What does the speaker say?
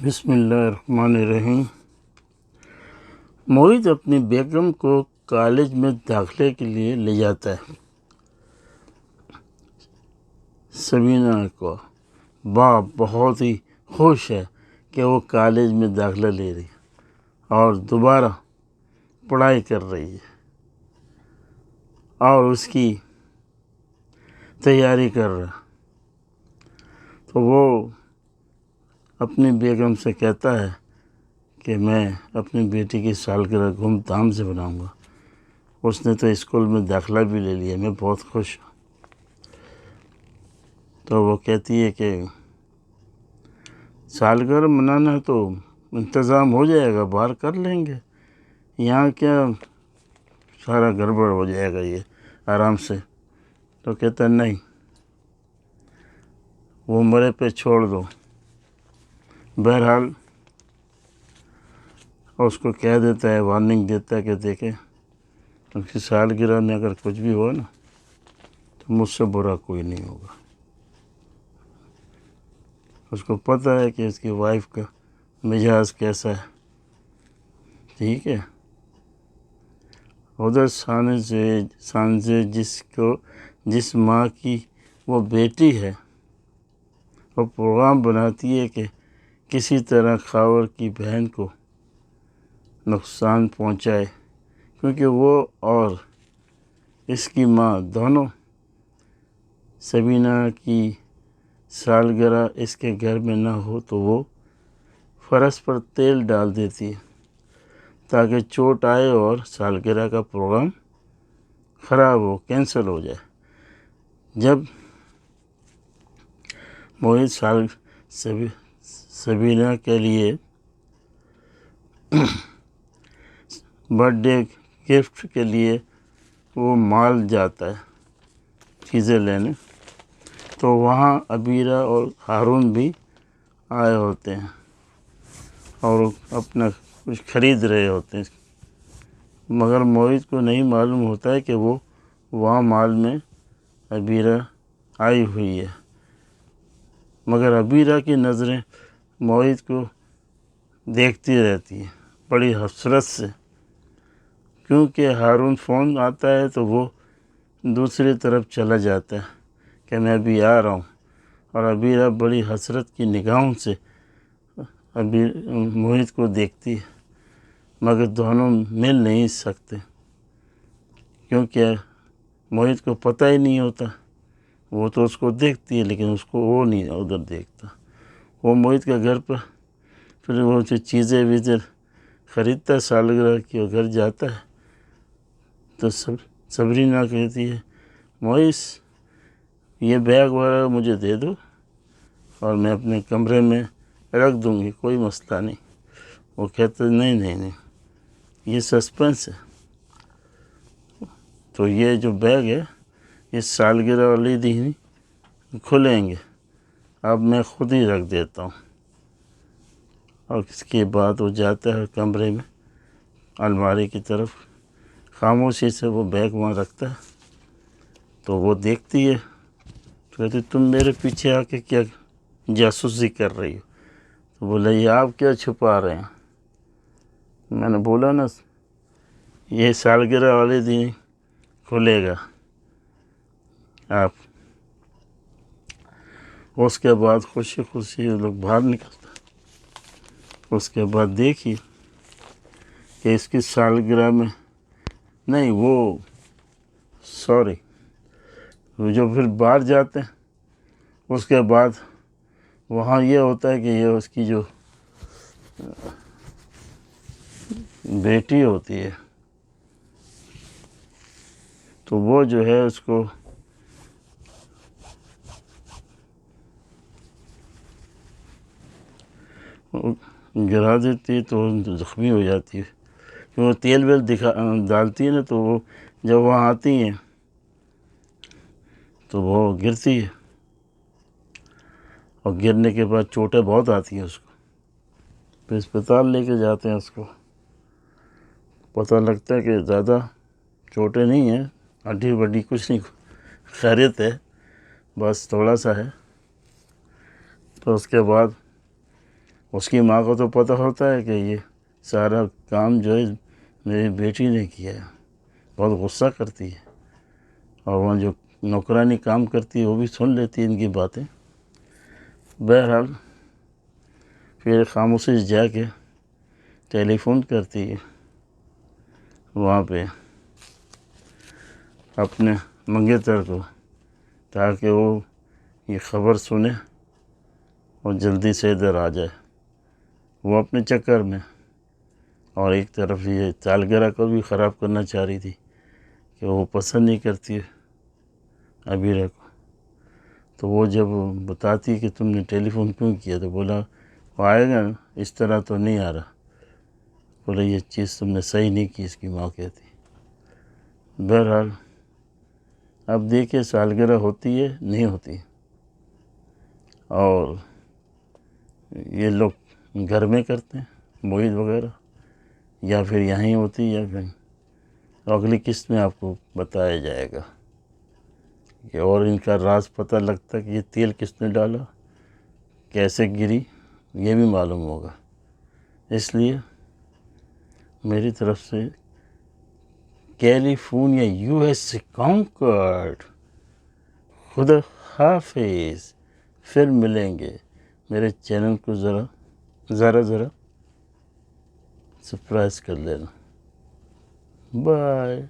بسم اللہ الرحمن الرحیم۔ موہت اپنی بیگم کو کالج میں داخلے کے لیے لے جاتا ہے۔ سبینہ کو باپ بہت ہی خوش ہے کہ وہ کالج میں داخلہ لے رہی ہے اور دوبارہ پڑھائی کر رہی ہے اور اس کی تیاری کر رہا ہے، تو وہ اپنی بیگم سے کہتا ہے کہ میں اپنی بیٹی کی سالگرہ دھوم دھام سے مناؤں گا۔ اس نے تو اسکول میں داخلہ بھی لے لیا، میں بہت خوش ہوں۔ تو وہ کہتی ہے کہ سالگرہ منانا ہے تو انتظام ہو جائے گا، باہر کر لیں گے، یہاں کیا سارا گڑبڑ ہو جائے گا، یہ آرام سے۔ تو کہتا نہیں، وہ مرے پہ چھوڑ دو۔ بہرحال اس کو کہہ دیتا ہے، وارننگ دیتا ہے کہ دیکھیں اس کی سالگرہ میں اگر کچھ بھی ہو نا تو مجھ سے برا کوئی نہیں ہوگا۔ اس کو پتہ ہے کہ اس کی وائف کا مزاج کیسا ہے، ٹھیک ہے۔ ادھر سانزے جس ماں کی وہ بیٹی ہے، وہ پروگرام بناتی ہے کہ کسی طرح خاور کی بہن کو نقصان پہنچائے، کیونکہ وہ اور اس کی ماں دونوں سبینہ کی سالگرہ اس کے گھر میں نہ ہو تو وہ فرش پر تیل ڈال دیتی ہے تاکہ چوٹ آئے اور سالگرہ کا پروگرام خراب ہو، کینسل ہو جائے۔ جب موہت سبینہ کے لیے برتھ ڈے گفٹ کے لیے وہ مال جاتا ہے چیزیں لینے، تو وہاں عبیرہ اور ہارون بھی آئے ہوتے ہیں اور اپنا کچھ خرید رہے ہوتے ہیں، مگر موہت کو نہیں معلوم ہوتا ہے کہ وہ وہاں مال میں عبیرہ آئی ہوئی ہے، مگر عبیرہ کی نظریں موہت کو دیکھتی رہتی ہیں بڑی حسرت سے، کیونکہ ہارون فون آتا ہے تو وہ دوسری طرف چلا جاتا ہے کہ میں ابھی آ رہا ہوں، اور عبیرہ بڑی حسرت کی نگاہوں سے موہت کو دیکھتی ہے، مگر دونوں مل نہیں سکتے کیونکہ موہت کو پتہ ہی نہیں ہوتا۔ وہ تو اس کو دیکھتی ہے لیکن اس کو وہ نہیں ادھر دیکھتا۔ وہ موہت کے گھر پر پھر وہ جو چیزیں ویزیں خریدتا ہے سالگرہ کی، وہ گھر جاتا ہے تو سبینہ کہتی ہے، موہت یہ بیگ وغیرہ مجھے دے دو اور میں اپنے کمرے میں رکھ دوں گی، کوئی مسئلہ نہیں۔ وہ کہتے نہیں، یہ سسپینس ہے، تو یہ جو بیگ ہے یہ سالگرہ والی دن کھلیں گے، اب میں خود ہی رکھ دیتا ہوں۔ اور اس کے بعد وہ جاتا ہے کمرے میں الماری کی طرف، خاموشی سے وہ بیگ وہاں رکھتا ہے، تو وہ دیکھتی ہے، تو کہتی تم میرے پیچھے آ کے کیا جاسوسی کر رہی ہو؟ تو بولا یہ آپ کیا چھپا رہے ہیں؟ میں نے بولا نا یہ سالگرہ والے دن کھلے گا۔ آپ اس کے بعد خوشی خوشی لوگ باہر نکلتا، اس کے بعد دیکھیے کہ اس کی سالگرہ میں نہیں، وہ جو پھر باہر جاتے ہیں اس کے بعد وہاں یہ ہوتا ہے کہ یہ اس کی جو بیٹی ہوتی ہے تو وہ جو ہے اس کو گرا دیتی ہے، تو زخمی ہو جاتی ہے، کہ وہ تیل ویل ڈالتی ہے نا، تو وہ جب وہاں آتی ہیں تو وہ گرتی ہے، اور گرنے کے بعد چوٹیں بہت آتی ہیں اس کو، پھر اسپتال لے کے جاتے ہیں، اس کو پتہ لگتا ہے کہ زیادہ چوٹیں نہیں ہیں، ہڈی وڈی کچھ نہیں، خیریت ہے، بس تھوڑا سا ہے۔ تو اس کے بعد اس کی ماں کو تو پتہ ہوتا ہے کہ یہ سارا کام جو ہے میری بیٹی نے کیا ہے، بہت غصہ کرتی ہے، اور وہاں جو نوکرانی کام کرتی ہے وہ بھی سن لیتی ہے ان کی باتیں۔ بہرحال پھر خاموشی سے جا کے ٹیلی فون کرتی ہے وہاں پہ اپنے منگیتر کو، تاکہ وہ یہ خبر سنے اور جلدی سے ادھر آ جائے۔ وہ اپنے چکر میں، اور ایک طرف یہ سالگرہ کو بھی خراب کرنا چاہ رہی تھی کہ وہ پسند نہیں کرتی عبیرہ کو۔ تو وہ جب بتاتی کہ تم نے ٹیلی فون کیوں کیا، تو بولا وہ آئے گا نا، اس طرح تو نہیں آ رہا۔ بولا یہ چیز تم نے صحیح نہیں کی، اس کی ماں کہتی۔ بہرحال اب دیکھیں سالگرہ ہوتی ہے نہیں ہوتی، اور یہ لوگ گھر میں کرتے ہیں موعید وغیرہ، یا پھر یہیں ہوتی یا کہیں، اگلی قسط میں آپ کو بتایا جائے گا کہ اور ان کا راز پتہ لگتا کہ یہ تیل کس نے ڈالا، کیسے گری، یہ بھی معلوم ہوگا۔ اس لیے میری طرف سے کیلیفورنیا US سے کانکرڈ، خدا حافظ، پھر ملیں گے۔ میرے چینل کو ذرا سبسکرائب کر لینا۔ بائے۔